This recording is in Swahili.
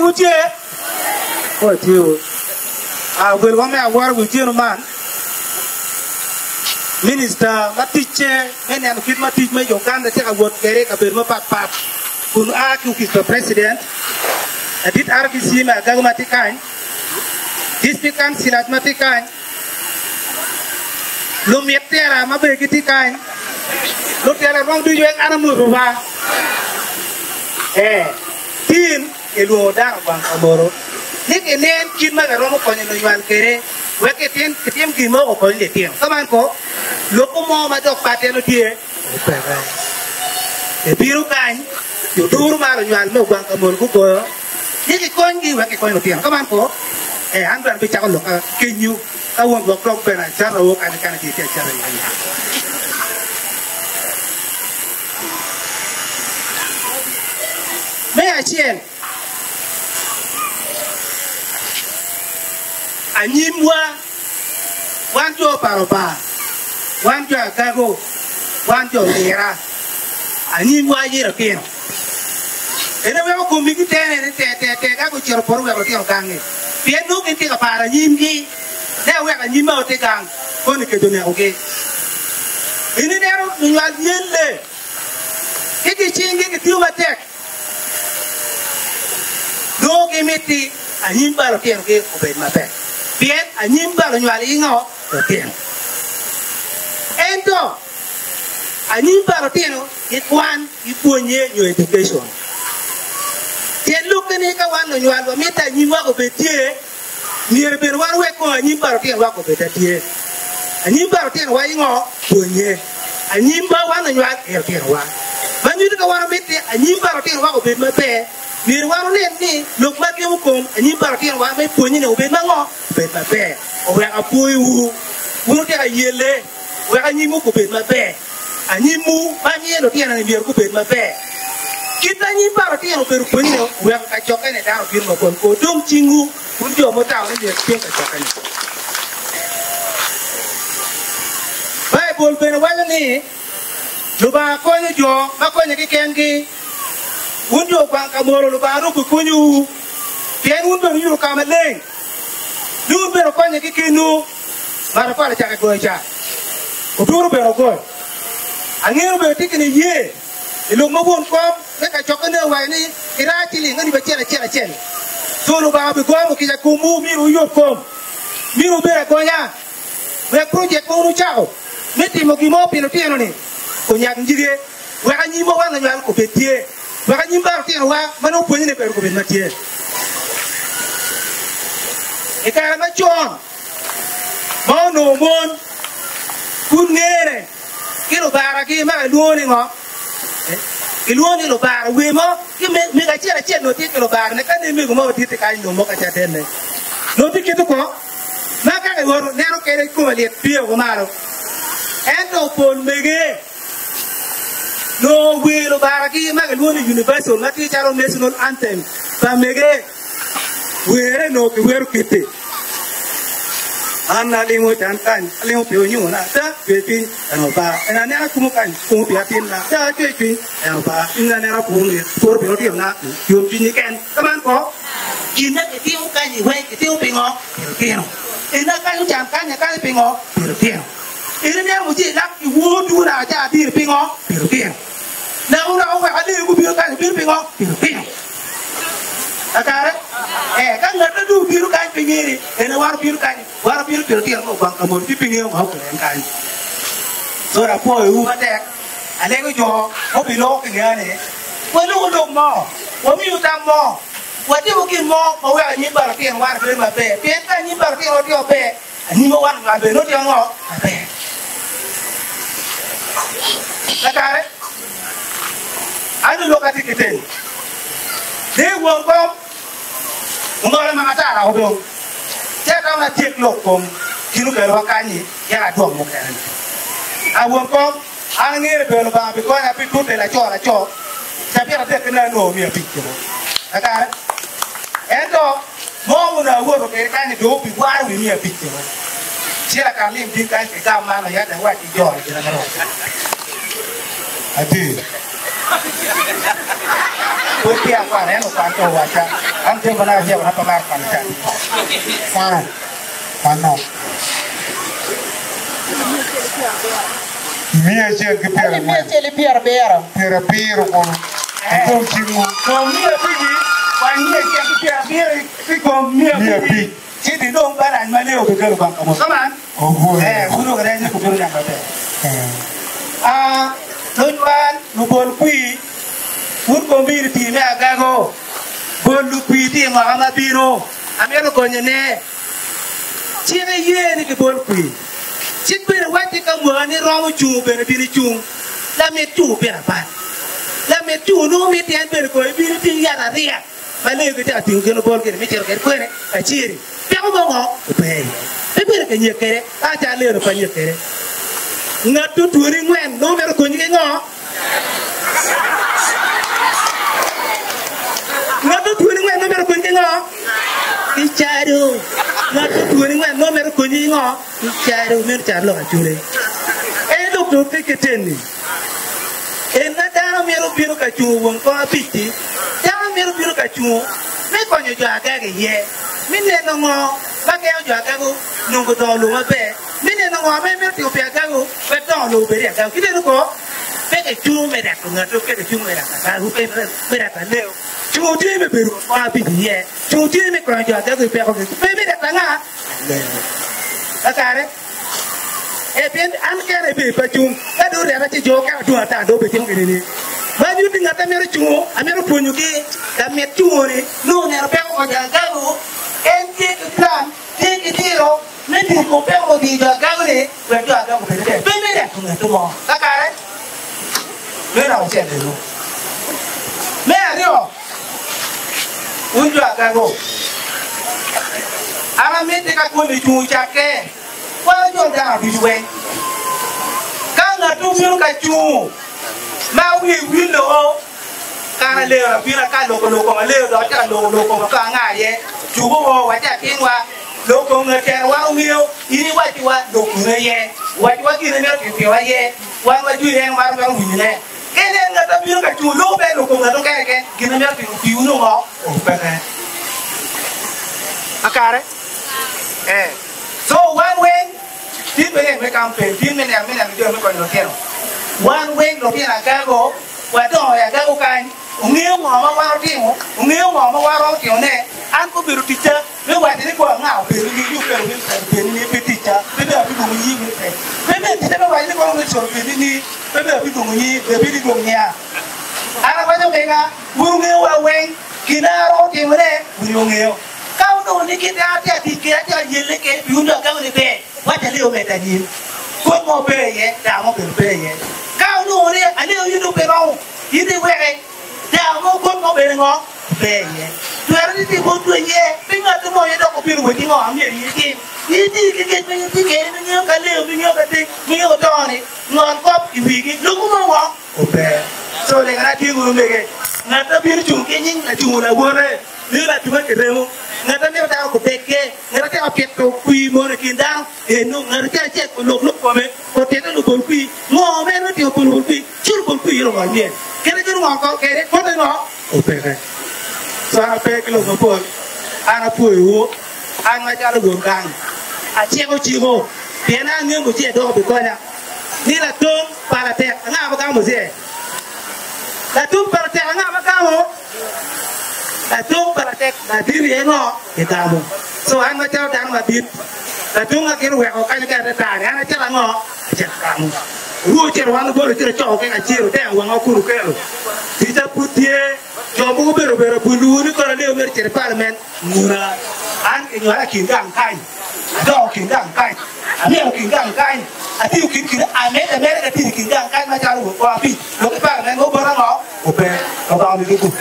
uche ko tiu a wel wa me awar uche no man minister matiche men an kit matich me Uganda te ka wot kere ka ber ma pat kun a ku ki president adit RBC ma gagmatikan district sinat matikan lo mietera ma be kitikan lo tera rong du yeng anamu ba tin elu da bang amoro ni kenen kin ma ga romo ko ni no yan kere we ke tiem ki mo ko ni tiem kaman ko lo ko mo ma dok patelo tie e biru kan yo duru ma yan no bang amoro ko ni ki kon gi we ke ko no tiem kaman ko an ban bi chakol ka kinyu ka won bok tok pena chara wo kan kan ti chara ni me a chien anyimwa wanjo paropa wanjo gago wanjo lera anyimwa yira ken ene we ko mi kitene te ga ko chero poru we ko ti kange bien nu kin ti ka para nyimgi ne we ka nyima o te kang ko ni ke do ne oke ini ne ro nyal yelle ki chingi ki tiu matek do ke meti anyimba ro tien ke ko be mabe bien anyimba ro nyal ingo ro tien ento anyimba ro tien ke kwan ipuonye nyo education tien lukene ka wan no nyal wa meta anyimba ko betie mier ber war we ko anyimba ro tien wa ko betie anyimba ro tien wa ingo puonye anyimba wan no nyal e tien wa banyu ka wan meti anyimba ro tien wa ko be mabe mir waru ni luk ma ke mukom ani barkin wa me ponyi ne obe nango be ma be o we apoy wu te ka yele we ka nyimu ko be ma be ani mu ba mi no tiana ni bir ko be ma be kita nyi barkin o be ponyi ne we ka choka ne da bir ma kon ko dum chingu kun jo mo ta ne be ka choka ni Bible be no wa ni lu ba ko ni jo ba ko ni ki kengi Unjo bang kamoro lu baru kukunyu, tiang unjo ni lu kameleng, lu berokoknya kikinu, baru pada cakap gue cak, udah berokok, angin berarti kini ye, lu mau buat kom, mereka coknya wah ini kira ciling kan dibaca cel, so lu baru berkom kita kumu miru yuk kom, miru berokonya, mereka projek mau cakap, mesti mau gimana pino ni, punya jadi, mereka nyimbo kan jual kopetie. Baka nyimba ti wa manu ponyi ne per ko ben matie e ka ma chon mo no mon kun ngere kilo bara ki ma luoni ngo e luoni lo bara we mo ki me ga chera chen no ti kilo bara ne ka ne mi ko mo ti te ka no mo ka cha den ne no ti ki to ko ma ka ga woro ne ro kere ko le pio ko maro endo pon mege no we lo baraki ma ga luoni universal na ti charo national anthem pa mege were no ke weru kete anna lingo tan kan lingo pio nyu na ta pe pin ano ba ena ne aku mukan ku pia pin na ta pe pin ano ba ina ne ra ku ni por pio ti na yu pin ni ken kaman ko ina ke ti mukan ni we ke ti pin ngo pio ina ka yu jam kan ya ka pin ngo pio ina ne mu ji lak ki wo du na ja bi pin ngo pio na ora o ga le ku pio kan bi pin ngo pio akare kan ngata du biru kan pingiri ena war biru pio ko bang kamon pi pingiro ko ko kan so ra po u batek ale ko jo ko bi lo ke ngane ko lu lo mo ko mi utam mo wa ti ko kin mo ko wa ni bar pien war be ma be pien ka ni bar pien o ti o be ni mo war ma be no ti ngo be akare adu lo ka ti kiten de wo ko ngora mangata ra odo te ka na tek lokom kinu ke ro kanyi ya ga dom mo kan awon ko an ngere be lo ba bi ko na pi tutte la cho ta pi ra te na no mi pi ko aka endo mo na wo ro ke kanyi do bi wa wi mi pi ko si la kan lim din kan ke ga ma na ya da wa ti jo ri na ro adi Put the aqua and Panto Wacha, until when I have a Papa Pancha. Fine. Pano. Mia Jelly Pierre Bear, Pierre Beer, or don't you know me a piggy? Why me become me a pig? She did not buy and money of the girl. Come on. Oh, who look at any good number there? Ah, no one, no ball queen. Would community me a gago. Ball Luquiti, Mahama Biro, American Yane. She a year in the ball queen. She'd been a white come running wrong with you, Benny Chung. Let me two bear pat. Let me two no meet the end for ability yet a rear. My name is Atin Ball get Mitchell get query, a cheery. Piamo, pay. Maybe can you get it? I tell you upon your care. Not to touring when no matter going on. Not to touring when no matter going on. It's shadow. Not to touring when no matter going on. It's shadow, Mirchalo, actually. And look to take it in me. And that down Miro Pirocachu won't call a pity. Down Miro Pirocachu. Make on your jacket, yeah. Minute no more. Back out your gago, no go down low a bear. Minute no more, maybe to be a gago, but don't low bear. You didn't go. Make a 2 minutes, not to get a 2 minutes. I will pay for that. No. 2 dream a bit of my big year. 2 dream a crowd, your gago, maybe that I got it. I'm going to be, but you don't have a joke out to a time, don't be thinking. But you think that I'm a two, I'm a pony, that made 2 no, never pay for the gago. And take a plan, take a zero, let it compare with the gallery where you are going to pay that tomorrow. Okay? Let us tell you. Mario, would you have go? I'm a take a good to Jacket. Well, you're down this way. Come not to look at you. Now we will know. Can't live a Pinaca local, local, Jugo, what I think local, one wheel, you what you want, local, what you know if you are here, what you have, one will there. And then let them look at you, low bed, local, again, give them up if you know more. I got it. So one way, people become 15 minutes, a minute, you don't know. One way, looking at Gago, what don't I go kind? Nếu mà vào tiếng, nếu mà vào tiếng này, anh có biểu thị chứ, nếu vậy thì có ngạo biểu thị như kiểu như biểu thị chứ, bây giờ bị dùng như vậy, bây giờ thì nó vậy thì có người sửa biểu thị như, bây giờ bị dùng như, biểu thị dùng nhà, anh nói trong đây là, buông nghèo vào quen, khi nào vào tiếng này, buông nghèo, cao độ như kia thì kia cho nhìn lấy cái biểu được cao như thế, quá trời liều mệt là nhìn, quân mò bể vậy, đào mò bể vậy, cao độ này, anh liều như lúc bể đâu, như thế vậy. Now, no good no better on. There, to everything go to a year, bring out the more you don't be waiting on here. You get me a ticket, and you can live in your thing, me or Donny, non cop, if we get look over. So they got you will make it. Not a beautiful king, that you will worry. You like to make a demo. Not a little down to take care, not a get to queen monarchy down, and no, not a check will look for me, or take a look on queen. More men with your will be, children queen over here. Can I do one call? Get it? What I know? Okay. So I pay a little bit. I'm a poor who I'm my child go down. I check what you go. Then I knew what you do because Nila Tung Paratek, and I was there. La Tung Paratek, and I was La Tung Paratek, I didn't know. So I'm a child down my beat. La Tung again, where I get a time, and I tell her no. I just come. Who can want to go to the chalk and I chill there when I could go. Tita put here, John Boober, Bulu, Nicola, to the Parliament, Mura, and you are King Gang kind. A dog King Gang kind. A male King Gang kind. I think I made a man at King Gang kind, my child will be. Look at Parliament, go around. Open about the good.